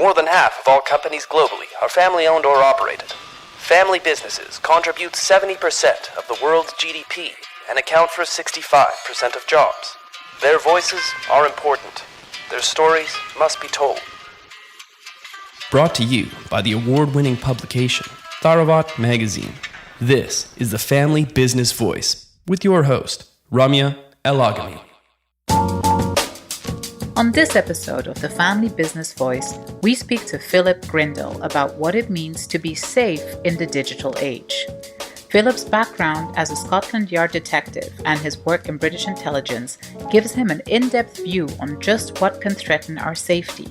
More than half of all companies globally are family-owned or operated. Family businesses contribute 70% of the world's GDP and account for 65% of jobs. Their voices are important. Their stories must be told. Brought to you by the award-winning publication, Tharawat magazine. This is the Family Business Voice with your host, Ramya El-Agami. On this episode of the Family Business Voice, we speak to Philip Grindell about what it means to be safe in the digital age. Philip's background as a Scotland Yard detective and his work in British intelligence gives him an in-depth view on just what can threaten our safety.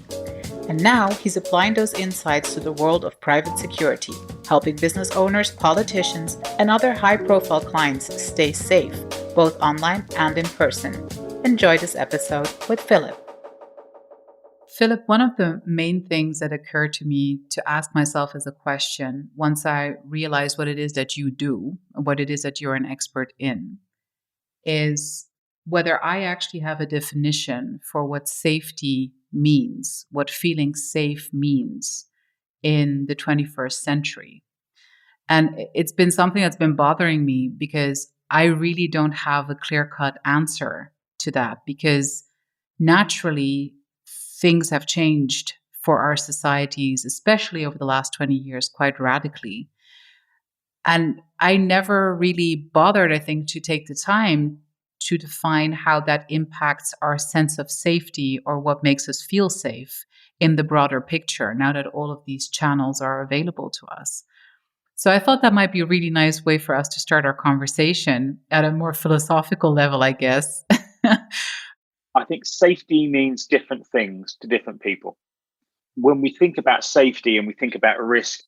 And now he's applying those insights to the world of private security, helping business owners, politicians, and other high-profile clients stay safe, both online and in person. Enjoy this episode with Philip. Philip, one of the main things that occurred to me to ask myself as a question once I realized what it is that you do, what it is that you're an expert in, is whether I actually have a definition for what safety means, what feeling safe means in the 21st century. And it's been something that's been bothering me because I really don't have a clear-cut answer to that, because naturally things have changed for our societies, especially over the last 20 years, quite radically. And I never really bothered, I think, to take the time to define how that impacts our sense of safety or what makes us feel safe in the broader picture, now that all of these channels are available to us. So I thought that might be a really nice way for us to start our conversation at a more philosophical level, I guess. I think safety means different things to different people. When we think about safety and we think about risk,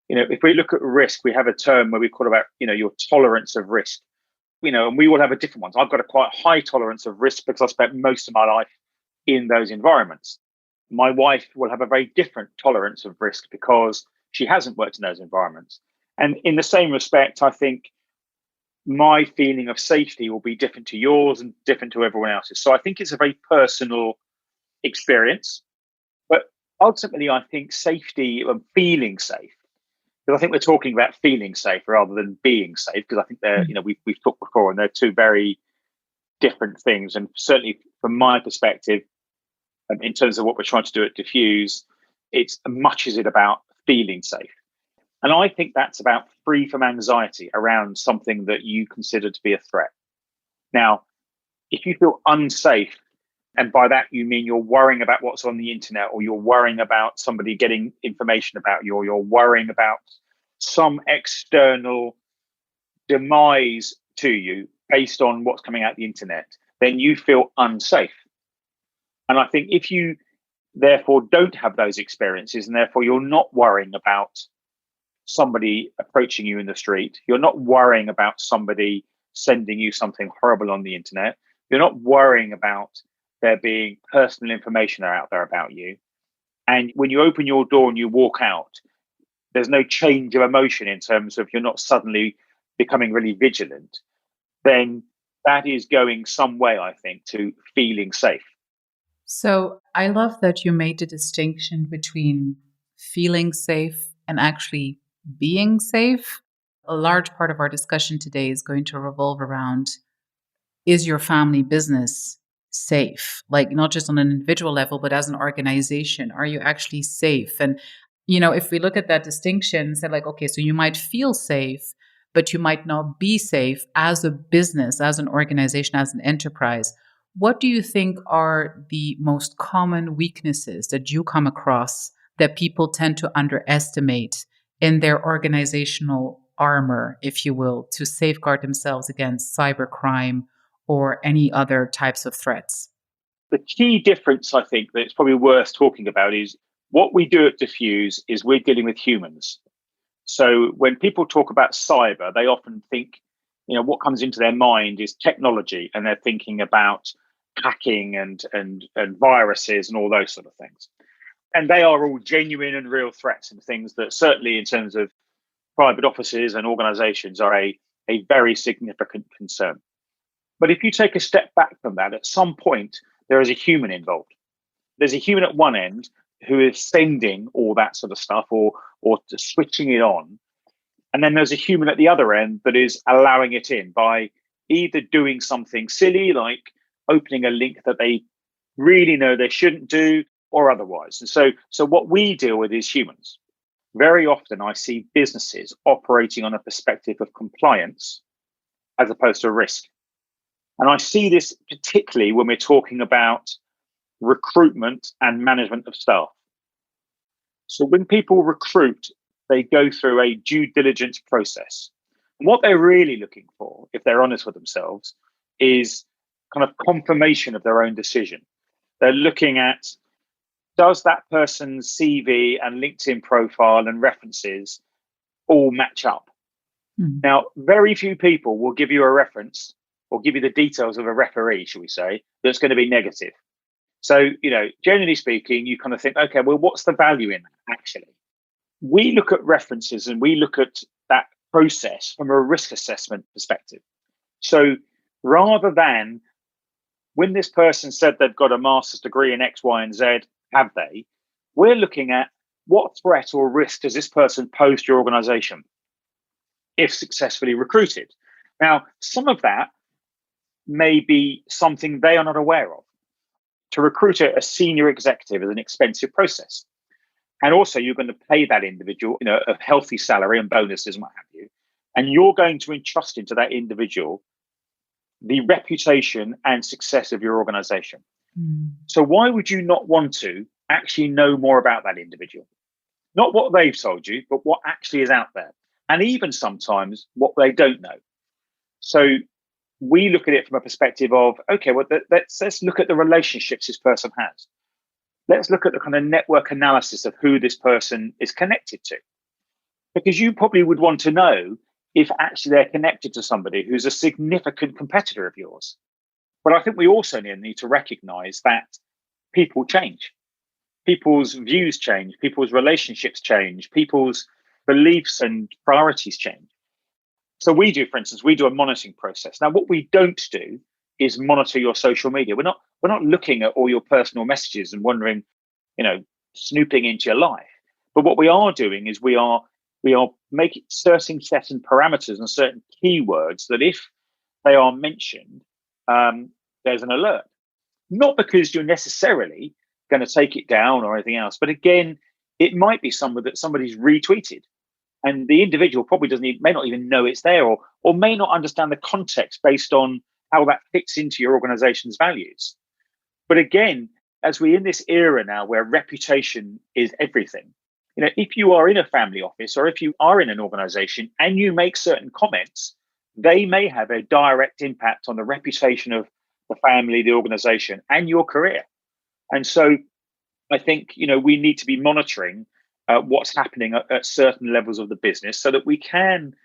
if we look at risk, we have a term where we call about, your tolerance of risk, and we all have a different ones. I've got a quite high tolerance of risk because I spent most of my life in those environments. My wife will have a very different tolerance of risk because she hasn't worked in those environments. And in the same respect, I think my feeling of safety will be different to yours and different to everyone else's. So I think it's a very personal experience. But ultimately, I think safety and feeling safe, because I think we're talking about feeling safe rather than being safe, because I think they're, we've talked before, and they're two very different things. And certainly from my perspective, in terms of what we're trying to do at Defuse, it's much as it about feeling safe. And I think that's about free from anxiety around something that you consider to be a threat. Now, if you feel unsafe, and by that you mean you're worrying about what's on the internet, or you're worrying about somebody getting information about you, or you're worrying about some external demise to you based on what's coming out the internet, then you feel unsafe. And I think if you therefore don't have those experiences, and therefore you're not worrying about somebody approaching you in the street, you're not worrying about somebody sending you something horrible on the internet, you're not worrying about there being personal information out there about you, and when you open your door and you walk out, there's no change of emotion in terms of you're not suddenly becoming really vigilant, then that is going some way, I think, to feeling safe. So I love that you made the distinction between feeling safe and actually being safe. A large part of our discussion today is going to revolve around, is your family business safe? Like, not just on an individual level, but as an organization, are you actually safe? And, if we look at that distinction, say like, okay, so you might feel safe, but you might not be safe as a business, as an organization, as an enterprise. What do you think are the most common weaknesses that you come across that people tend to underestimate in their organizational armor, if you will, to safeguard themselves against cybercrime or any other types of threats? The key difference, I think, that it's probably worth talking about is what we do at Defuse is we're dealing with humans. So when people talk about cyber, they often think, what comes into their mind is technology, and they're thinking about hacking and viruses and all those sort of things. And they are all genuine and real threats, and things that certainly in terms of private offices and organizations are a very significant concern. But if you take a step back from that, at some point, there is a human involved. There's a human at one end who is sending all that sort of stuff or switching it on. And then there's a human at the other end that is allowing it in by either doing something silly, like opening a link that they really know they shouldn't do, or otherwise. And so what we deal with is humans. Very often I see businesses operating on a perspective of compliance as opposed to risk. And I see this particularly when we're talking about recruitment and management of staff. So when people recruit, they go through a due diligence process. And what they're really looking for, if they're honest with themselves, is kind of confirmation of their own decision. They're looking at, does that person's CV and LinkedIn profile and references all match up? Now, very few people will give you a reference or give you the details of a referee, shall we say, that's going to be negative. So, generally speaking, you kind of think, okay, well, what's the value in that, actually? We look at references and we look at that process from a risk assessment perspective. So rather than when this person said they've got a master's degree in X, Y, and Z, have they? We're looking at what threat or risk does this person pose to your organization if successfully recruited? Now, some of that may be something they are not aware of. To recruit a senior executive is an expensive process. And also you're going to pay that individual, a healthy salary and bonuses and what have you. And you're going to entrust into that individual the reputation and success of your organization. So why would you not want to actually know more about that individual? Not what they've told you, but what actually is out there. And even sometimes what they don't know. So we look at it from a perspective of, okay, well, let's look at the relationships this person has. Let's look at the kind of network analysis of who this person is connected to. Because you probably would want to know if actually they're connected to somebody who's a significant competitor of yours. But I think we also need to recognize that people change. People's views change, people's relationships change, people's beliefs and priorities change. So we do, for instance, we do a monitoring process. Now, what we don't do is monitor your social media. We're not looking at all your personal messages and wondering, snooping into your life. But what we are doing is we are making certain set and parameters and certain keywords that if they are mentioned, there's an alert. Not because you're necessarily going to take it down or anything else, but again, it might be that somebody's retweeted. And the individual probably may not even know it's there or may not understand the context based on how that fits into your organization's values. But again, as we're in this era now where reputation is everything, if you are in a family office or if you are in an organization and you make certain comments, they may have a direct impact on the reputation of the family, the organization, and your career. And so I think, we need to be monitoring what's happening at certain levels of the business so that we can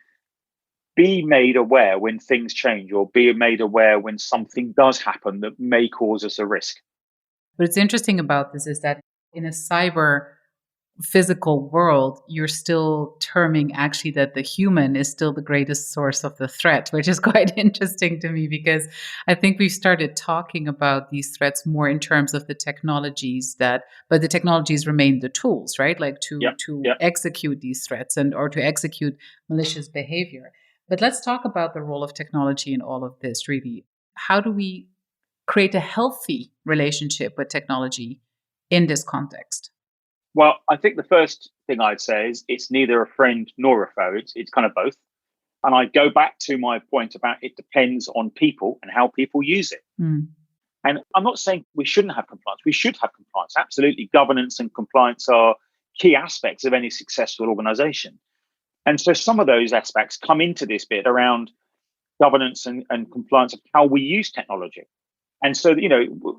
be made aware when things change or be made aware when something does happen that may cause us a risk. What's interesting about this is that in a cyber physical world, you're still terming actually that the human is still the greatest source of the threat, which is quite interesting to me because I think we've started talking about these threats more in terms of the technologies but the technologies remain the tools, right? Like to execute these threats or to execute malicious behavior. But let's talk about the role of technology in all of this, really. How do we create a healthy relationship with technology in this context? Well, I think the first thing I'd say is it's neither a friend nor a foe. It's kind of both. And I go back to my point about it depends on people and how people use it. And I'm not saying we shouldn't have compliance. We should have compliance. Absolutely. Governance and compliance are key aspects of any successful organization. And so some of those aspects come into this bit around governance and compliance of how we use technology. And so,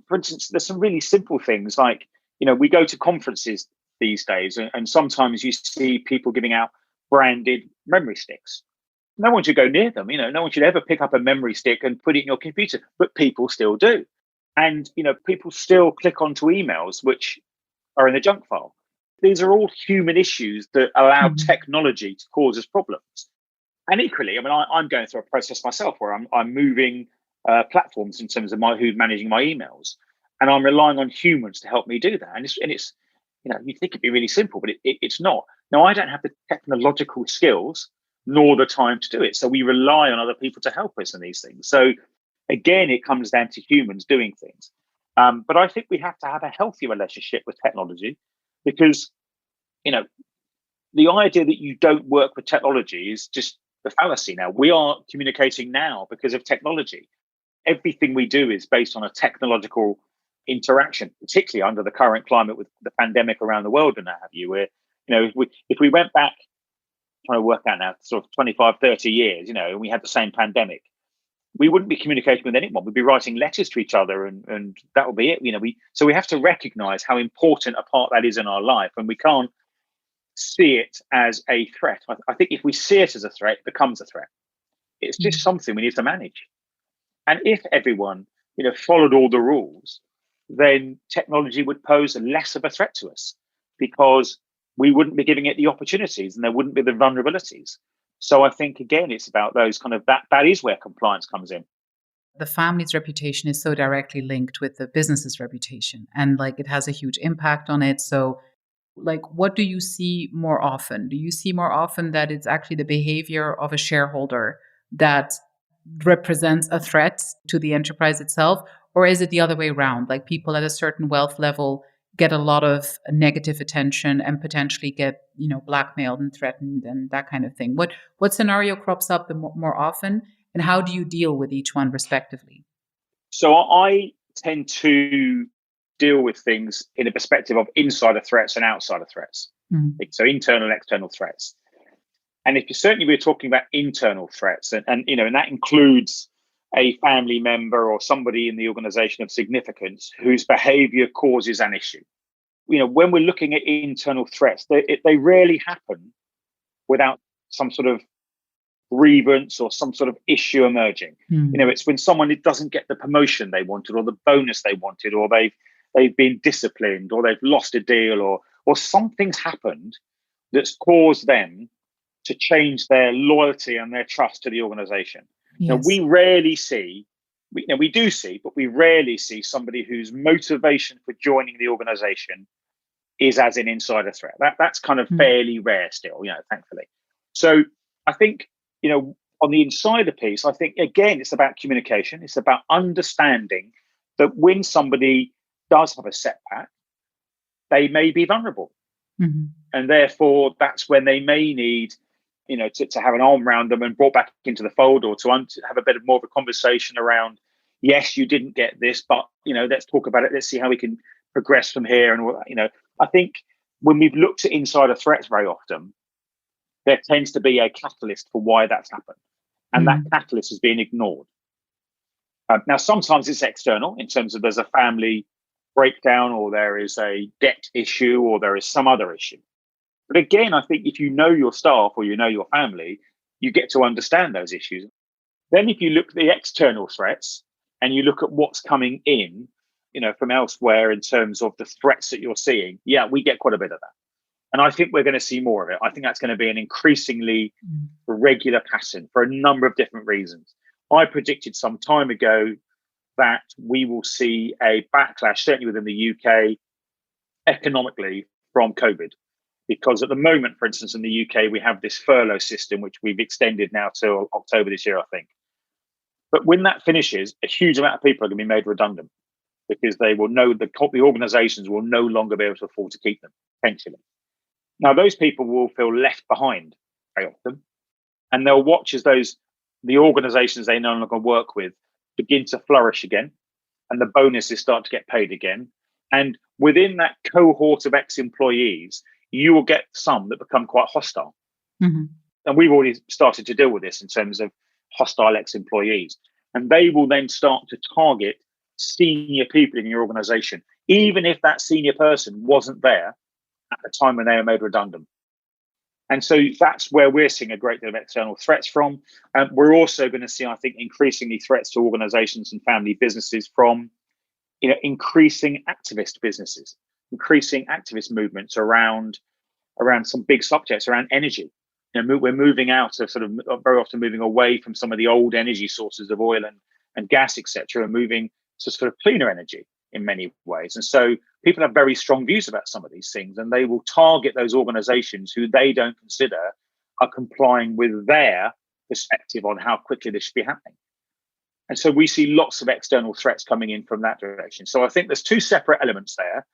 for instance, there's some really simple things like, we go to conferences these days, and sometimes you see people giving out branded memory sticks. No one should go near them. No one should ever pick up a memory stick and put it in your computer, but people still do. And, people still click onto emails, which are in the junk file. These are all human issues that allow technology to cause us problems. And equally, I'm going through a process myself where I'm moving platforms in terms of who's managing my emails. And I'm relying on humans to help me do that. And you think it'd be really simple, but it's not. Now, I don't have the technological skills nor the time to do it. So we rely on other people to help us in these things. So again, it comes down to humans doing things. But I think we have to have a healthy relationship with technology because, the idea that you don't work with technology is just the fallacy now. We are communicating now because of technology. Everything we do is based on a technological interaction, particularly under the current climate with the pandemic around the world and that have you, where, if we went back, trying to work out now, sort of 25, 30 years, and we had the same pandemic, we wouldn't be communicating with anyone. We'd be writing letters to each other and that would be it. So we have to recognize how important a part that is in our life, and we can't see it as a threat. I think if we see it as a threat, it becomes a threat. It's just something we need to manage. And if everyone, followed all the rules, then technology would pose less of a threat to us because we wouldn't be giving it the opportunities and there wouldn't be the vulnerabilities. So I think, again, it's about those kind of, that is where compliance comes in. The family's reputation is so directly linked with the business's reputation, and it has a huge impact on it. So what do you see more often? Do you see more often that it's actually the behavior of a shareholder that represents a threat to the enterprise itself? Or is it the other way around? People at a certain wealth level get a lot of negative attention and potentially get, blackmailed and threatened and that kind of thing. What scenario crops up the more often, and how do you deal with each one respectively? So I tend to deal with things in a perspective of insider threats and outsider threats. So internal and external threats. And if we're talking about internal threats, and that includes a family member or somebody in the organization of significance whose behavior causes an issue. When we're looking at internal threats, they rarely happen without some sort of grievance or some sort of issue emerging. It's when someone doesn't get the promotion they wanted or the bonus they wanted, or they've been disciplined, or they've lost a deal, or something's happened that's caused them to change their loyalty and their trust to the organization. Yes. Now, we rarely see, we do see, but we rarely see somebody whose motivation for joining the organization is as an insider threat. That's kind of fairly rare still, thankfully. So I think, on the insider piece, I think, again, it's about communication. It's about understanding that when somebody does have a setback, they may be vulnerable. And therefore, that's when they may need, to have an arm around them and brought back into the fold, or to have a bit more of a conversation around, yes, you didn't get this, but, let's talk about it. Let's see how we can progress from here. And, I think when we've looked at insider threats very often, there tends to be a catalyst for why that's happened. And that catalyst is being ignored. Now, sometimes it's external in terms of there's a family breakdown, or there is a debt issue, or there is some other issue. But again, I think if you know your staff or you know your family, you get to understand those issues. Then if you look at the external threats and you look at what's coming in, from elsewhere in terms of the threats that you're seeing, yeah, we get quite a bit of that. And I think we're going to see more of it. I think that's going to be an increasingly regular pattern for a number of different reasons. I predicted some time ago that we will see a backlash, certainly within the UK, economically from COVID. Because at the moment, for instance, in the UK, we have this furlough system, which we've extended now till October this year, I think. But when that finishes, a huge amount of people are going to be made redundant because they will know the organizations will no longer be able to afford to keep them, potentially. Now, those people will feel left behind very often, and they'll watch as the organizations they no longer work with begin to flourish again, and the bonuses start to get paid again. And within that cohort of ex-employees, you will get some that become quite hostile. And we've already started to deal with this in terms of hostile ex-employees. And they will then start to target senior people in your organization, even if that senior person wasn't there at the time when they were made redundant. And so that's where we're seeing a great deal of external threats from. We're also going to see, I think, increasingly threats to organizations and family businesses from, increasing activist businesses, increasing activist movements around some big subjects, around energy. We're moving out of very often moving away from some of the old energy sources of oil and gas, etc., and moving to sort of cleaner energy. in many ways. And so people have very strong views about some of these things, and they will target those organizations who they don't consider are complying with their perspective on how quickly this should be happening. And so we see lots of external threats coming in from that direction. So I think there's two separate elements there,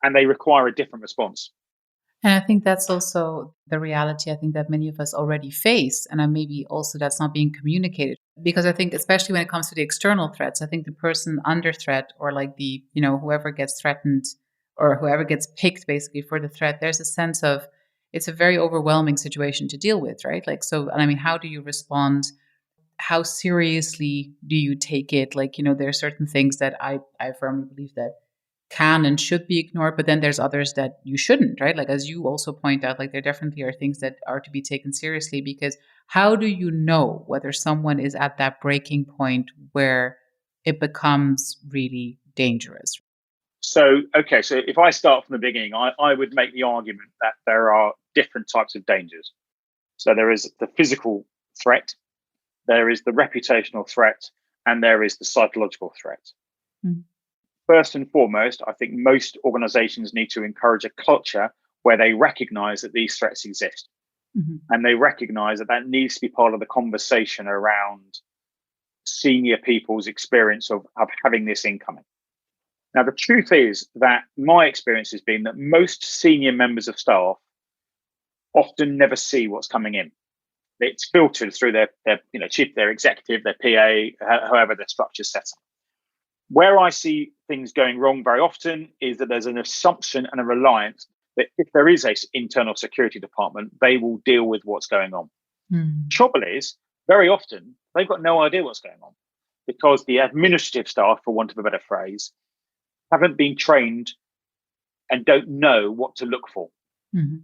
and they require a different response. And I think that's also the reality I think that many of us already face. And maybe also that's not being communicated. Because I think, especially when it comes to the external threats, I think the person under threat, or like the, whoever gets threatened or whoever gets picked basically for the threat, there's a sense of it's a very overwhelming situation to deal with, right? Like, so, and I mean, how do you respond? How seriously do you take it? Like, there are certain things that I firmly believe that can and should be ignored, but then there's others that you shouldn't, right? Like, as you also point out, like there definitely are things that are to be taken seriously, because how do you know whether someone is at that breaking point where it becomes really dangerous? So if I start from the beginning, I would make the argument that there are different types of dangers. So there is the physical threat, there is the reputational threat, and there is the psychological threat. Mm. First and foremost, I think most organizations need to encourage a culture where they recognize that these threats exist. Mm-hmm. And they recognize that needs to be part of the conversation around senior people's experience of having this incoming. Now, the truth is that my experience has been that most senior members of staff often never see what's coming in. It's filtered through their chief, their executive, their PA, however their structure's set up. Where I see things going wrong very often is that there's an assumption and a reliance that if there is an internal security department, they will deal with what's going on. Trouble is, very often, they've got no idea what's going on because the administrative staff, for want of a better phrase, haven't been trained and don't know what to look for. Mm-hmm.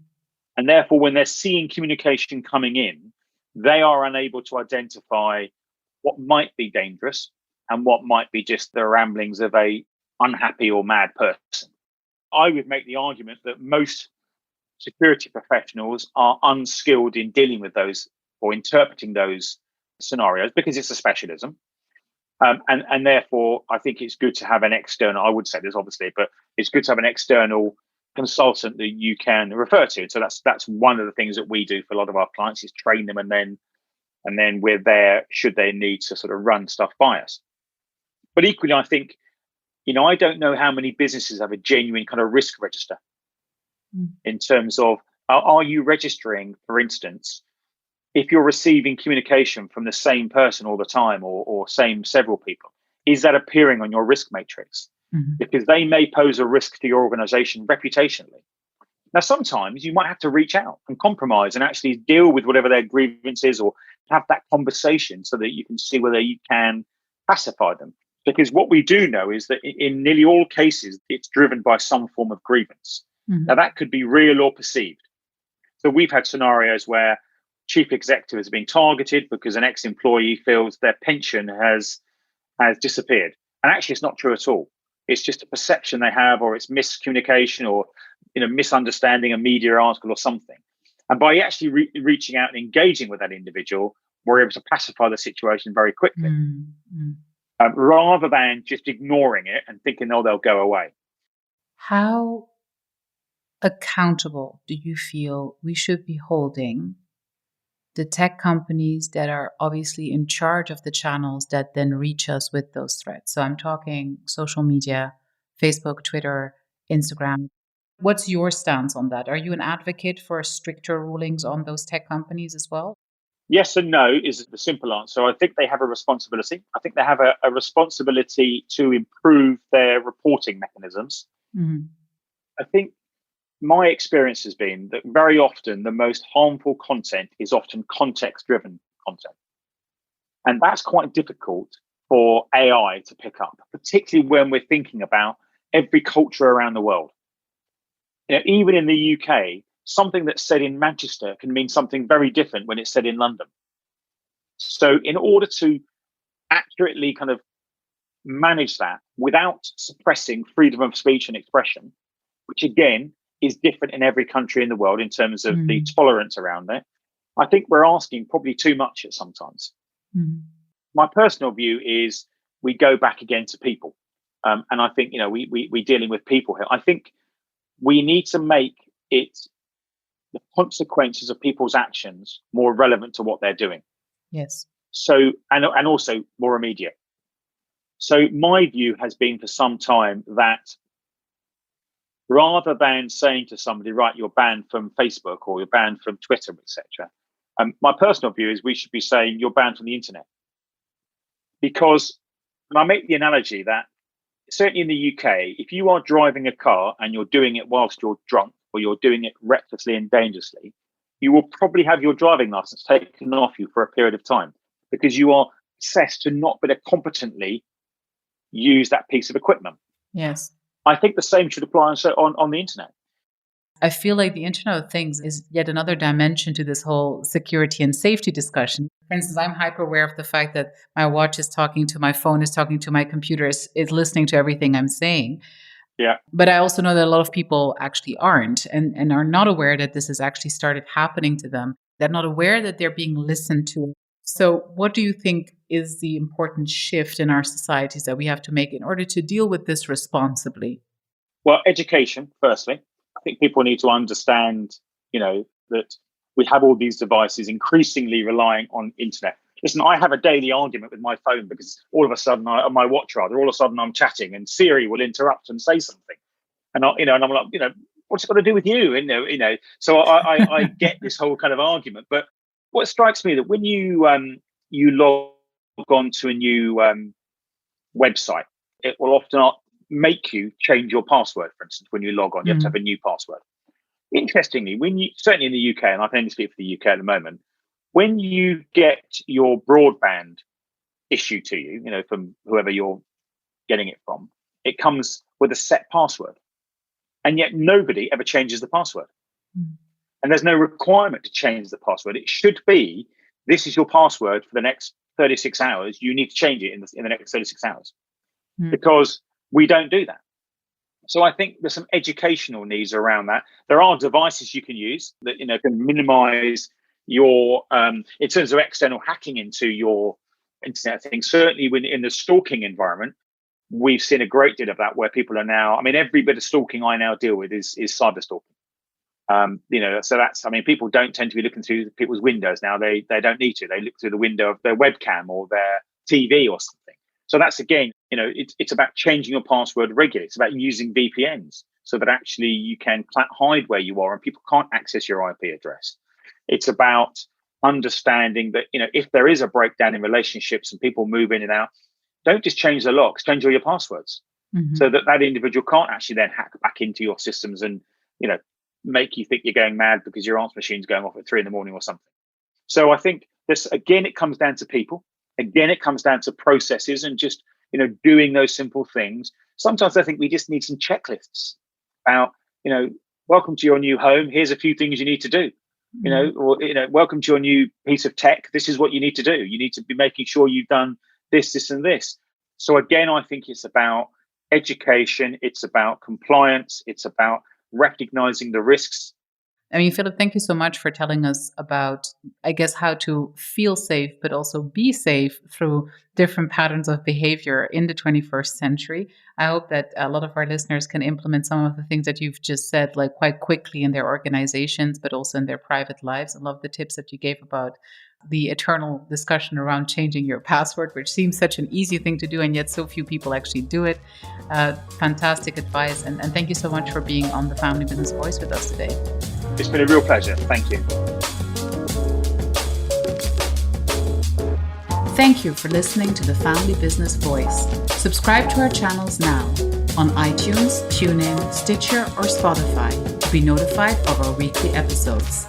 And therefore, when they're seeing communication coming in, they are unable to identify what might be dangerous and what might be just the ramblings of a unhappy or mad person. I would make the argument that most security professionals are unskilled in dealing with those or interpreting those scenarios because it's a specialism. And therefore, I think it's good to have an external, I would say this obviously, but it's good to have an external consultant that you can refer to. So that's one of the things that we do for a lot of our clients is train them, and then we're there should they need to sort of run stuff by us. But equally, I think, I don't know how many businesses have a genuine kind of risk register in terms of, are you registering, for instance, if you're receiving communication from the same person all the time or several people, is that appearing on your risk matrix? Mm-hmm. Because they may pose a risk to your organization reputationally. Now, sometimes you might have to reach out and compromise and actually deal with whatever their grievance is or have that conversation so that you can see whether you can pacify them. Because what we do know is that in nearly all cases, it's driven by some form of grievance. Mm-hmm. Now, that could be real or perceived. So we've had scenarios where chief executive is being targeted because an ex-employee feels their pension has disappeared. And actually, it's not true at all. It's just a perception they have, or it's miscommunication, or misunderstanding a media article or something. And by actually reaching out and engaging with that individual, we're able to pacify the situation very quickly. Mm-hmm. Rather than just ignoring it and thinking, oh, they'll go away. How accountable do you feel we should be holding the tech companies that are obviously in charge of the channels that then reach us with those threats? So I'm talking social media, Facebook, Twitter, Instagram. What's your stance on that? Are you an advocate for stricter rulings on those tech companies as well? Yes and no is the simple answer. I think they have a responsibility. I think they have a responsibility to improve their reporting mechanisms. Mm-hmm. I think my experience has been that very often the most harmful content is often context-driven content. And that's quite difficult for AI to pick up, particularly when we're thinking about every culture around the world. Even in the UK, something that's said in Manchester can mean something very different when it's said in London. So in order to accurately kind of manage that without suppressing freedom of speech and expression, which again is different in every country in the world in terms of the tolerance around it, I think we're asking probably too much at sometimes. My personal view is we go back again to people. And I think, we're dealing with people here. I think we need to make it the consequences of people's actions more relevant to what they're doing. Yes. So, and also more immediate. So my view has been for some time that rather than saying to somebody, right, you're banned from Facebook or you're banned from Twitter, etc., my personal view is we should be saying you're banned from the internet. Because, and I make the analogy that certainly in the UK, if you are driving a car and you're doing it whilst you're drunk or you're doing it recklessly and dangerously, you will probably have your driving license taken off you for a period of time because you are assessed to not be able to competently use that piece of equipment. Yes. I think the same should apply on the internet. I feel like the Internet of Things is yet another dimension to this whole security and safety discussion. For instance, I'm hyper aware of the fact that my watch is talking to my phone, is talking to my computer, is listening to everything I'm saying. Yeah. But I also know that a lot of people actually aren't and are not aware that this has actually started happening to them. They're not aware that they're being listened to. So what do you think is the important shift in our societies that we have to make in order to deal with this responsibly? Well, education, firstly. I think people need to understand, that we have all these devices increasingly relying on internet. Listen, I have a daily argument with my phone because all of a sudden, my watch rather, all of a sudden I'm chatting and Siri will interrupt and say something, and and I'm like, what's it got to do with you? So I get this whole kind of argument. But what strikes me that when you log on to a new website, it will often not make you change your password. For instance, when you log on, you have to have a new password. Interestingly, certainly in the UK, and I can only speak for the UK at the moment, when you get your broadband issued to you, from whoever you're getting it from, it comes with a set password, and yet nobody ever changes the password. And there's no requirement to change the password. It should be, this is your password for the next 36 hours. You need to change it in the next 36 hours because we don't do that. So I think there's some educational needs around that. There are devices you can use that can minimize your in terms of external hacking into your internet thing. Certainly when in the stalking environment, we've seen a great deal of that where people are now, every bit of stalking I now deal with is cyber stalking. So that's, people don't tend to be looking through people's windows now. They don't need to. They look through the window of their webcam or their TV or something. So that's, again, it's about changing your password regularly. It's about using VPNs so that actually you can hide where you are and people can't access your IP address. It's about understanding that, if there is a breakdown in relationships and people move in and out, don't just change the locks, change all your passwords so that individual can't actually then hack back into your systems and, make you think you're going mad because your answer machine's going off at 3 a.m. or something. So I think this, again, it comes down to people. Again, it comes down to processes and just, doing those simple things. Sometimes I think we just need some checklists about, welcome to your new home. Here's a few things you need to do, welcome to your new piece of tech. This is what you need to do. You need to be making sure you've done this, this, and this. So again, I think it's about education. It's about compliance. It's about recognizing the risks. Philip, thank you so much for telling us about, I guess, how to feel safe, but also be safe through different patterns of behavior in the 21st century. I hope that a lot of our listeners can implement some of the things that you've just said, like quite quickly in their organizations, but also in their private lives. I love the tips that you gave about the eternal discussion around changing your password, which seems such an easy thing to do, and yet so few people actually do it. Fantastic advice. And thank you so much for being on the Family Business Voice with us today. It's been a real pleasure. Thank you. Thank you for listening to the Family Business Voice. Subscribe to our channels now on iTunes, TuneIn, Stitcher, or Spotify to be notified of our weekly episodes.